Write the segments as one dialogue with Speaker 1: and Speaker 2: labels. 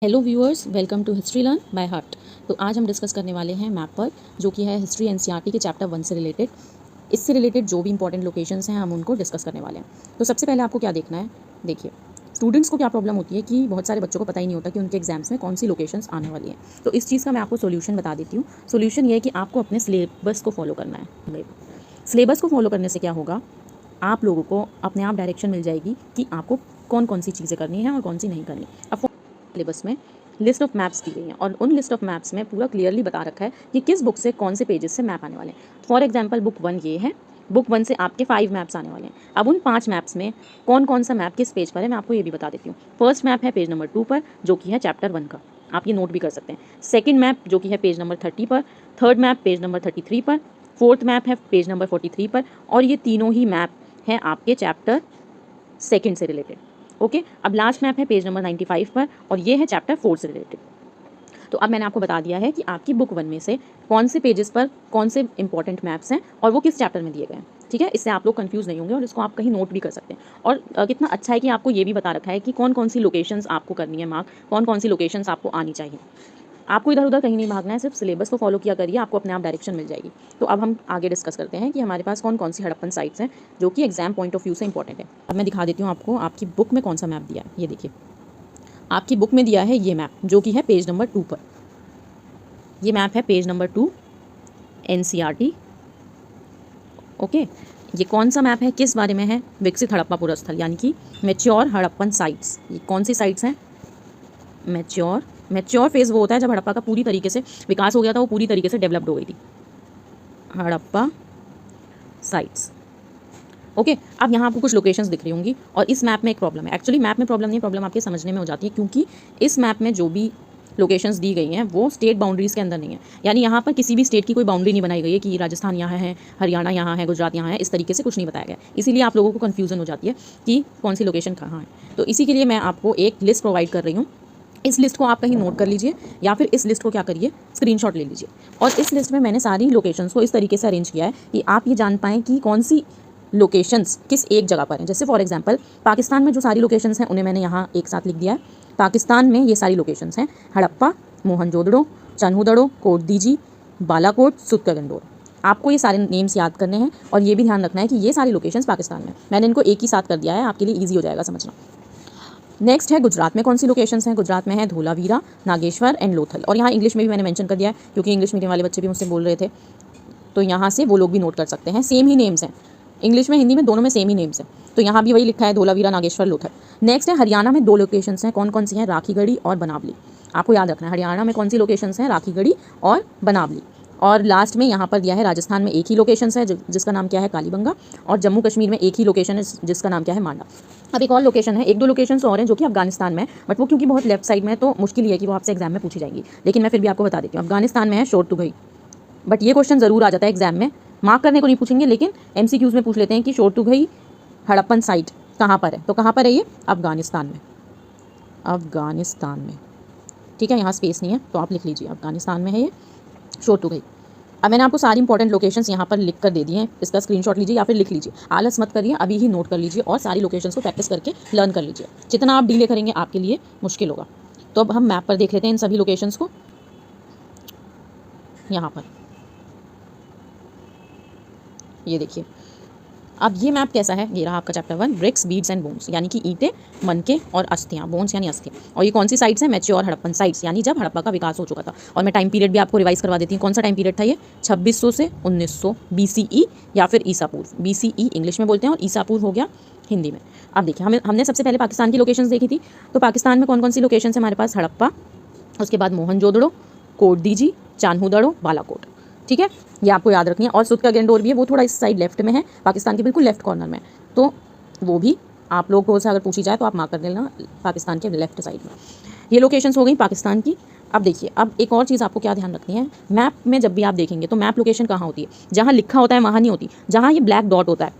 Speaker 1: Hello viewers, welcome to history learn by heart. तो आज हम डिस्कस करने वाले हैं मैप पर, जो कि है हिस्ट्री एनसीईआरटी के चैप्टर 1 से रिलेटेड। इससे रिलेटेड जो भी इंपॉर्टेंट लोकेशंस हैं हम उनको डिस्कस करने वाले हैं। तो सबसे पहले आपको क्या देखना है, देखिए स्टूडेंट्स को क्या प्रॉब्लम होती है कि बहुत सारे बच्चों को पता ही नहीं होता कि उनके एग्जाम्स में कौन सी लोकेशंस आने वाली हैं। तो इस चीज़ का मैं आपको सोल्यूशन बता देती हूँ। सोल्यूशन ये है कि आपको अपने सिलेबस को फॉलो करना है। सिलेबस को फॉलो करने से क्या होगा, आप लोगों को अपने आप डायरेक्शन मिल जाएगी कि आपको कौन कौन सी चीज़ें करनी है और कौन सी नहीं करनी। अब सिलेबस में लिस्ट ऑफ मैप्स दी गई हैं और उन लिस्ट ऑफ मैप्स में पूरा क्लियरली बता रखा है कि किस बुक से कौन से पेजेस से मैप आने वाले हैं। फॉर एग्जांपल बुक 1 ये है, बुक 1 से आपके 5 मैप्स आने वाले हैं। अब उन 5 मैप्स में कौन कौन सा मैप किस पेज पर है मैं आपको ये भी बता देती हूँ। फर्स्ट मैप है पेज नंबर 2 पर, जो कि है चैप्टर 1 का, आप ये नोट भी कर सकते हैं। सेकेंड मैप जो कि है पेज नंबर 30 पर, थर्ड मैप पेज नंबर 33 पर, फोर्थ मैप है पेज नंबर 43 पर, और ये तीनों ही मैप हैं आपके चैप्टर 2 से रिलेटेड। ओके, अब लास्ट मैप है पेज नंबर 95 पर और ये है चैप्टर 4 से रिलेटेड। तो अब मैंने आपको बता दिया है कि आपकी बुक 1 में से कौन से पेजेस पर कौन से इंपॉर्टेंट मैप्स हैं और वो किस चैप्टर में दिए गए हैं। ठीक है, इससे आप लोग कंफ्यूज नहीं होंगे और इसको आप कहीं नोट भी कर सकते हैं। और कितना अच्छा है कि आपको ये भी बता रखा है कि कौन कौन सी लोकेशंस आपको करनी है मार्क, कौन कौन सी लोकेशंस आपको आनी चाहिए। आपको इधर उधर कहीं नहीं भागना है, सिर्फ सिलेबस को फॉलो किया करिए, आपको अपने आप डायरेक्शन मिल जाएगी। तो अब हम आगे डिस्कस करते हैं कि हमारे पास कौन कौन सी हड़प्पन साइट्स हैं जो कि एग्जाम पॉइंट ऑफ व्यू से इंपॉर्टेंट है। अब मैं दिखा देती हूँ आपको आपकी बुक में कौन सा मैप दिया है। ये देखिए, आपकी बुक में दिया है ये मैप, जो कि है पेज नंबर 2 पर। ये मैप है पेज नंबर 2 एनसीईआरटी। ओके, ये कौन सा मैप है, किस बारे में है? विकसित हड़प्पा पुरस्थल, यानी कि मैच्योर हड़प्पन साइट्स। ये कौन सी साइट्स हैं? मैच्योर फेज वो होता है जब हड़प्पा का पूरी तरीके से विकास हो गया था, वो पूरी तरीके से डेवलप्ड हो गई थी। हड़प्पा साइट्स। ओके, अब यहाँ आपको कुछ लोकेशंस दिख रही होंगी और इस मैप में एक प्रॉब्लम है। एक्चुअली मैप में प्रॉब्लम नहीं, प्रॉब्लम आपके समझने में हो जाती है, क्योंकि इस मैप में जो भी लोकेशंस दी गई हैं वो स्टेट बाउंड्रीज़ के अंदर नहीं है। यानी यहाँ पर किसी भी स्टेट की कोई बाउंड्री नहीं बनाई गई है कि राजस्थान यहाँ है, हरियाणा यहाँ है, गुजरात यहाँ है, इस तरीके से कुछ नहीं बताया गया। इसीलिए आप लोगों को कन्फ्यूजन हो जाती है कि कौन सी लोकेशन कहाँ है। तो इसी के लिए मैं आपको एक लिस्ट प्रोवाइड कर रही हूँ। इस लिस्ट को आप कहीं नोट कर लीजिए या फिर इस लिस्ट को क्या करिए, स्क्रीनशॉट ले लीजिए। और इस लिस्ट में मैंने सारी लोकेशंस को इस तरीके से अरेंज किया है कि आप ये जान पाएँ कि कौन सी लोकेशंस किस एक जगह पर हैं। जैसे फॉर एग्जांपल पाकिस्तान में जो सारी लोकेशंस हैं उन्हें मैंने यहाँ एक साथ लिख दिया है। पाकिस्तान में ये सारी लोकेशंस हैं: हड़प्पा, मोहनजोदड़ो, चन्हुदड़ो, कोटदीजी, बालाकोट, सुत्तरगंडोर। आपको ये सारे नेम्स याद करने हैं और ये भी ध्यान रखना है कि ये सारी लोकेशंस पाकिस्तान में। मैंने इनको एक ही साथ कर दिया है, आपके लिए ईजी हो जाएगा समझना। नेक्स्ट है गुजरात में कौन सी लोकेशंस हैं। गुजरात में है धोलावीरा, नागेश्वर एंड लोथल। और यहाँ इंग्लिश में भी मैंने मेंशन कर दिया है, क्योंकि इंग्लिश मीडियम वाले बच्चे भी मुझसे बोल रहे थे, तो यहाँ से वो लोग भी नोट कर सकते हैं। सेम ही नेम्स हैं, इंग्लिश में हिंदी में दोनों में सेम ही नेम्स हैं, तो यहाँ भी वही लिखा है, धोलावीरा, नागेश्वर, लोथल। नेक्स्ट है हरियाणा में 2 लोकेशंस हैं। कौन कौन सी हैं? राखीगढ़ी और बनावली। आपको याद रखना है हरियाणा में कौन सी लोकेशंस हैं, राखीगढ़ी और बनावली। और लास्ट में यहाँ पर दिया है राजस्थान में एक ही लोकेशंस है जिसका नाम क्या है, कालीबंगा। और जम्मू कश्मीर में एक ही लोकेशन है जिसका नाम क्या है, मांडा। अब एक और लोकेशन है, 1-2 लोकेशंस और हैं जो कि अफगानिस्तान में, बट वो क्योंकि बहुत लेफ्ट साइड में है तो मुश्किल ही है कि वो आपसे एग्जाम में पूछी जाएंगी, लेकिन मैं फिर भी आपको बता देती हूँ। अफगानिस्तान में है शोरतुगई। बट ये क्वेश्चन ज़रूर आ जाता है एग्जाम में, मार्क करने को नहीं पूछेंगे लेकिन एमसीक्यूज़ में पूछ लेते हैं कि शोरतुगई हड़प्पन साइट कहाँ पर है। तो कहाँ पर है ये? अफगानिस्तान में। अफगानिस्तान में, ठीक है, यहाँ स्पेस नहीं है तो आप लिख लीजिए, अफगानिस्तान में है ये शोरतुगई। अब मैंने आपको सारी इंपॉर्टेंट लोकेशंस यहाँ पर लिख कर दे दिए हैं, इसका स्क्रीनशॉट लीजिए या फिर लिख लीजिए। आलस मत करिए, अभी ही नोट कर लीजिए और सारी लोकेशंस को प्रैक्टिस करके लर्न कर लीजिए। जितना आप डिले करेंगे आपके लिए मुश्किल होगा। तो अब हम मैप पर देख लेते हैं इन सभी लोकेशंस को। यहाँ पर ये देखिए, अब ये मैप कैसा है, ये रहा आपका chapter 1, bricks, beads and bones, यानी कि ईंटें, मनके और अस्थियाँ, बोन्स यानी अस्थियाँ। और ये कौन सी साइट्स हैं? मैच्योर हड़प्पन साइट्स, यानी जब हड़प्पा का विकास हो चुका था। और मैं टाइम पीरियड भी आपको रिवाइज करवा देती हूँ। कौन सा टाइम पीरियड था ये? 2600 से 1900 BCE या फिर ईसा पूर्व। BCE इंग्लिश में बोलते हैं और ईसा पूर्व हो गया हिंदी में। अब देखिए, हमने सबसे पहले पाकिस्तान की लोकेशंस देखी थी। तो पाकिस्तान में कौन कौन सी लोकेशन है हमारे पास? हड़प्पा, उसके बाद मोहनजोदड़ो, कोटदीजी, चान्हुदड़ो, बालाकोट। ठीक है, ये आपको याद रखनी है। और सुत्तरगंडोर भी है, वो थोड़ा इस साइड लेफ्ट में है, पाकिस्तान के बिल्कुल लेफ्ट कॉर्नर में। तो वो भी आप लोगों से अगर पूछी जाए तो आप मार्क कर देना, पाकिस्तान के लेफ्ट साइड में। ये लोकेशंस हो गई पाकिस्तान की। अब देखिए, अब एक और चीज़ आपको क्या ध्यान रखनी है, मैप में जब भी आप देखेंगे तो मैप लोकेशन कहाँ होती है? जहाँ लिखा होता है वहाँ नहीं होती, जहाँ ये ब्लैक डॉट होता है।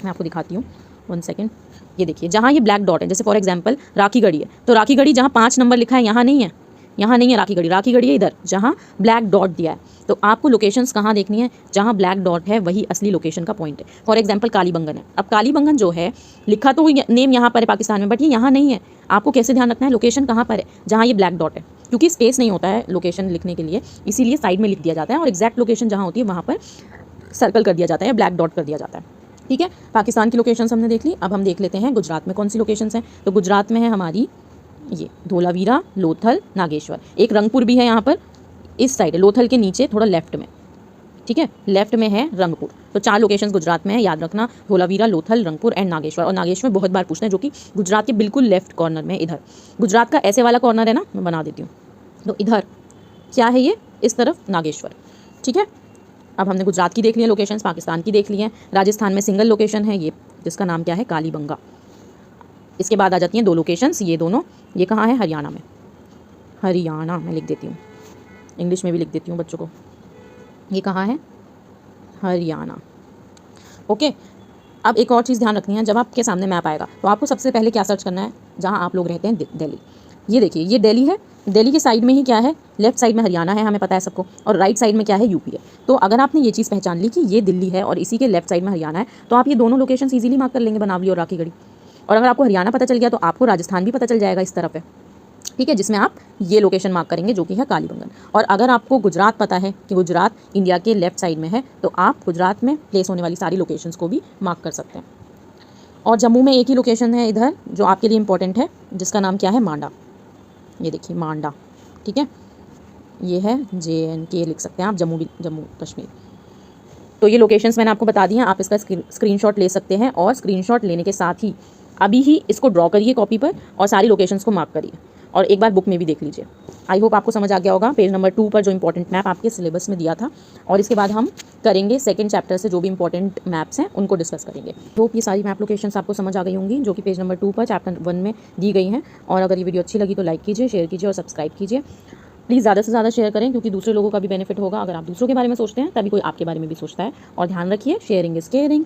Speaker 1: मैं आपको दिखाती हूँ, 1 सेकेंड। ये देखिए, जहाँ ये ब्लैक डॉट है, जैसे फॉर एग्जाम्पल राखीगढ़ी है, तो राखीगढ़ी जहाँ 5 नंबर लिखा है यहाँ नहीं है, यहाँ नहीं है राखीगढ़ी, राखीगढ़ी है इधर जहाँ ब्लैक डॉट दिया है। तो आपको लोकेशंस कहाँ देखनी है, जहाँ ब्लैक डॉट है वही असली लोकेशन का पॉइंट है। फॉर एग्जांपल कालीबंगन है, अब कालीबंगन जो है लिखा तो नेम यहाँ पर है पाकिस्तान में, बट ये यहाँ नहीं है। आपको कैसे ध्यान रखना है, लोकेशन कहाँ पर है, जहाँ ये ब्लैक डॉट है, क्योंकि स्पेस नहीं होता है लोकेशन लिखने के लिए, इसीलिए साइड में लिख दिया जाता है और एग्जैक्ट लोकेशन जहाँ होती है वहाँ पर सर्कल कर दिया जाता है, ब्लैक डॉट कर दिया जाता है। ठीक है, पाकिस्तान की लोकेशंस हमने देख ली। अब हम देख लेते हैं गुजरात में कौन सी लोकेशंस हैं। तो गुजरात में है हमारी ये धोलावीरा, लोथल, नागेश्वर, एक रंगपुर भी है यहाँ पर, इस साइड लोथल के नीचे थोड़ा लेफ्ट में। ठीक है, लेफ्ट में है रंगपुर। तो 4 लोकेशंस गुजरात में है, याद रखना, धोलावीरा, लोथल, रंगपुर एंड नागेश्वर। और नागेश्वर बहुत बार पूछते हैं, जो कि गुजरात के बिल्कुल लेफ्ट कॉर्नर में, इधर गुजरात का ऐसे वाला कॉर्नर है ना, मैं बना देती हूँ। तो इधर क्या है, ये इस तरफ नागेश्वर। ठीक है, अब हमने गुजरात की देख ली है लोकेशंस, पाकिस्तान की देख ली हैं। राजस्थान में सिंगल लोकेशन है ये, जिसका नाम क्या है, कालीबंगा। इसके बाद आ जाती हैं 2 लोकेशंस, ये दोनों, ये कहाँ है, हरियाणा में। हरियाणा मैं लिख देती हूँ, इंग्लिश में भी लिख देती हूँ बच्चों को, ये कहाँ है, हरियाणा। ओके, अब एक और चीज़ ध्यान रखनी है, जब आपके सामने मैप आएगा तो आपको सबसे पहले क्या सर्च करना है, जहाँ आप लोग रहते हैं दिल्ली। ये देखिए, ये दिल्ली है, दिल्ली के साइड में ही क्या है, लेफ्ट साइड में हरियाणा है, हमें पता है सबको, और राइट साइड में क्या है, यूपी है। तो अगर आपने ये चीज़ पहचान ली कि ये दिल्ली है और इसी के लेफ्ट साइड में हरियाणा है, तो आप ये दोनों लोकेशन ईजिली मार्क कर लेंगे, बनावली और राखीगढ़ी। और अगर आपको हरियाणा पता चल गया तो आपको राजस्थान भी पता चल जाएगा, इस तरफ है। ठीक है, जिसमें आप ये लोकेशन मार्क करेंगे, जो कि है कालीबंगन। और अगर आपको गुजरात पता है कि गुजरात इंडिया के लेफ्ट साइड में है, तो आप गुजरात में प्लेस होने वाली सारी लोकेशंस को भी मार्क कर सकते हैं। और जम्मू में एक ही लोकेशन है इधर, जो आपके लिए इंपॉर्टेंट है, जिसका नाम क्या है, मांडा। ये देखिए मांडा। ठीक है, ये है JNK लिख सकते हैं आप, जम्मू कश्मीर। तो ये लोकेशंस मैंने आपको बता दी हैं, आप इसका स्क्रीनशॉट ले सकते हैं, और स्क्रीनशॉट लेने के साथ ही अभी ही इसको ड्रॉ करिए कॉपी पर और सारी लोकेशंस को मार्क करिए, और एक बार बुक में भी देख लीजिए। आई होप आपको समझ आ गया होगा। पेज नंबर 2 पर जो इंपॉर्टेंट मैप आपके सिलेबस में दिया था, और इसके बाद हम करेंगे सेकंड चैप्टर से जो भी इंपॉर्टेंट मैप्स हैं उनको डिस्कस करेंगे। होप ये सारी मैप लोकेशंस आपको समझ आ गई होंगी, जो कि पेज नंबर 2 पर चैप्टर 1 में दी गई हैं। और अगर ये वीडियो अच्छी लगी तो लाइक कीजिए, शेयर कीजिए और सब्सक्राइब कीजिए। प्लीज़ ज़्यादा से ज़्यादा शेयर करें, क्योंकि दूसरे लोगों का भी बेनिफिट होगा। अगर आप दूसरों के बारे में सोचते हैं तभी कोई आपके बारे में भी सोचता है। और ध्यान रखिए, शेयरिंग इज़ केयरिंग।